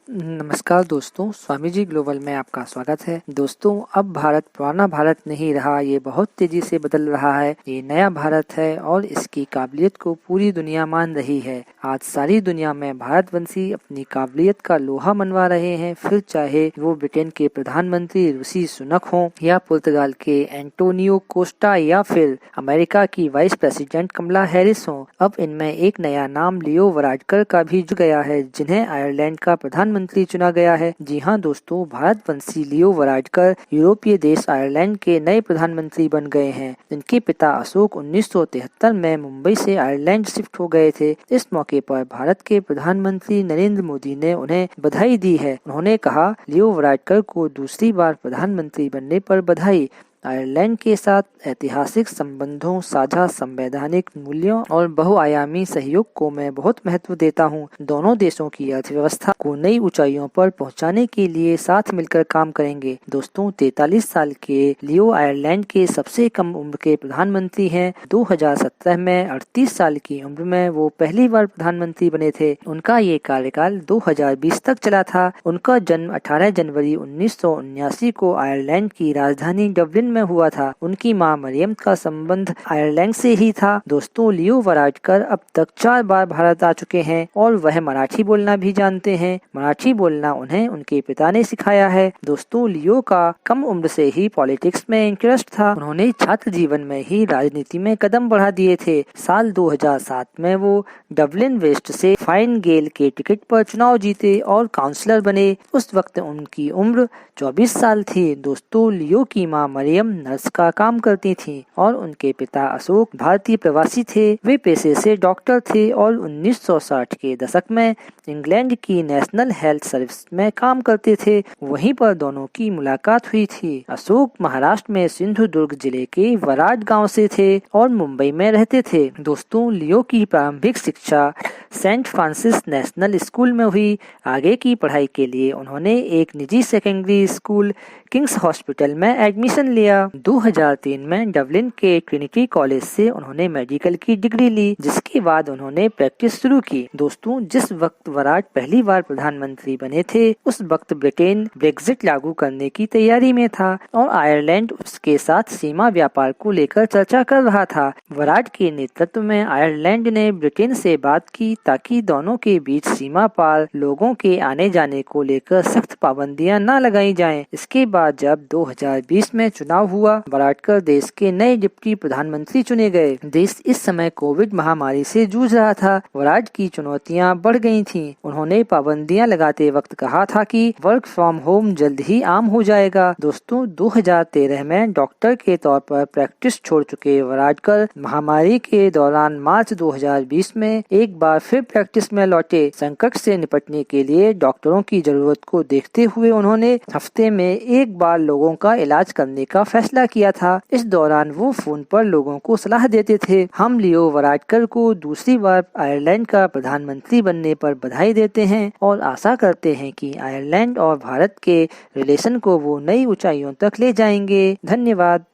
नमस्कार दोस्तों, स्वामी जी ग्लोबल में आपका स्वागत है। दोस्तों, अब भारत पुराना भारत नहीं रहा, ये बहुत तेजी से बदल रहा है। ये नया भारत है और इसकी काबिलियत को पूरी दुनिया मान रही है। आज सारी दुनिया में भारतवंशी अपनी काबिलियत का लोहा मनवा रहे हैं, फिर चाहे वो ब्रिटेन के प्रधानमंत्री ऋषि सुनक हों या पुर्तगाल के एंटोनियो कोस्टा या फिर अमेरिका की वाइस प्रेसिडेंट कमला हैरिस हों। अब इनमें एक नया नाम लियो वाराडकर का भी जुड़ गया है, जिन्हें आयरलैंड का प्रधानमंत्री चुना गया है। जी हां दोस्तों, भारतवंशी लियो वाराडकर यूरोपीय देश आयरलैंड के नए प्रधानमंत्री बन गए हैं। इनके पिता अशोक 1973 में मुंबई से आयरलैंड शिफ्ट हो गए थे। इस मौके पर भारत के प्रधानमंत्री नरेंद्र मोदी ने उन्हें बधाई दी है। उन्होंने कहा, लियो वाराडकर को दूसरी बार प्रधानमंत्री बनने पर बधाई। आयरलैंड के साथ ऐतिहासिक संबंधों, साझा संवैधानिक मूल्यों और बहुआयामी सहयोग को मैं बहुत महत्व देता हूं। दोनों देशों की अर्थव्यवस्था को नई ऊंचाइयों पर पहुंचाने के लिए साथ मिलकर काम करेंगे। दोस्तों, 43 साल के लियो आयरलैंड के सबसे कम उम्र के प्रधानमंत्री हैं। 2017 में 38 साल की उम्र में वो पहली बार प्रधानमंत्री बने थे। उनका ये कार्यकाल 2020 तक चला था। उनका जन्म 18 जनवरी 1979 को आयरलैंड की राजधानी डबलिन में हुआ था। उनकी मां मरियम का संबंध आयरलैंड से ही था। दोस्तों, लियो वाराडकर अब तक 4 बार भारत आ चुके हैं और वह मराठी बोलना भी जानते हैं। मराठी बोलना उन्हें उनके पिता ने सिखाया है। दोस्तों, लियो का कम उम्र से ही पॉलिटिक्स में इंटरेस्ट था। उन्होंने छात्र जीवन में ही राजनीति में कदम बढ़ा दिए थे। साल 2007 में वो डबलिन वेस्ट से फाइन गेल के टिकट पर चुनाव जीते और काउंसलर बने। उस वक्त उनकी उम्र 24 साल थी। दोस्तों, लियो की मां मरियम नर्स का काम करती थी और उनके पिता अशोक भारतीय प्रवासी थे। वे पेशे से डॉक्टर थे और 1960 के दशक में इंग्लैंड की नेशनल हेल्थ सर्विस में काम करते थे। वहीं पर दोनों की मुलाकात हुई थी। अशोक महाराष्ट्र में सिंधुदुर्ग जिले के वराड गांव से थे और मुंबई में रहते थे। दोस्तों, लियो की प्रारंभिक शिक्षा सेंट फ्रांसिस नेशनल स्कूल में हुई। आगे की पढ़ाई के लिए उन्होंने एक निजी सेकेंडरी स्कूल किंग्स हॉस्पिटल में एडमिशन लिया। 2003 में डबलिन के ट्रिनिटी कॉलेज से उन्होंने मेडिकल की डिग्री ली, जिसके बाद उन्होंने प्रैक्टिस शुरू की। दोस्तों, जिस वक्त वराड पहली बार प्रधानमंत्री बने थे, उस वक्त ब्रिटेन ब्रेक्जिट लागू करने की तैयारी में था और आयरलैंड उसके साथ सीमा व्यापार को लेकर चर्चा कर रहा था। वराड के नेतृत्व में आयरलैंड ने ब्रिटेन से बात की ताकि दोनों के बीच सीमा पार लोगों के आने जाने को लेकर सख्त पाबंदियां न लगाई जाएं। इसके बाद जब 2020 में चुनाव हुआ, वाराडकर देश के नए डिप्टी प्रधानमंत्री चुने गए। देश इस समय कोविड महामारी से जूझ रहा था। वराड की चुनौतियां बढ़ गई थीं। उन्होंने पाबंदियां लगाते वक्त कहा था कि वर्क फ्रॉम होम जल्द ही आम हो जाएगा। दोस्तों, 2013 में डॉक्टर के तौर पर प्रैक्टिस छोड़ चुके वराडकर महामारी के दौरान मार्च 2020 में एक बार फिर प्रैक्टिस में लौटे। संकट से निपटने के लिए डॉक्टरों की जरूरत को देखते हुए उन्होंने हफ्ते में एक बार लोगों का इलाज करने का फैसला किया था। इस दौरान वो फोन पर लोगों को सलाह देते थे। हम लियो वाराडकर को दूसरी बार आयरलैंड का प्रधानमंत्री बनने पर बधाई देते हैं और आशा करते हैं कि आयरलैंड और भारत के रिलेशन को वो नई ऊंचाइयों तक ले जाएंगे। धन्यवाद।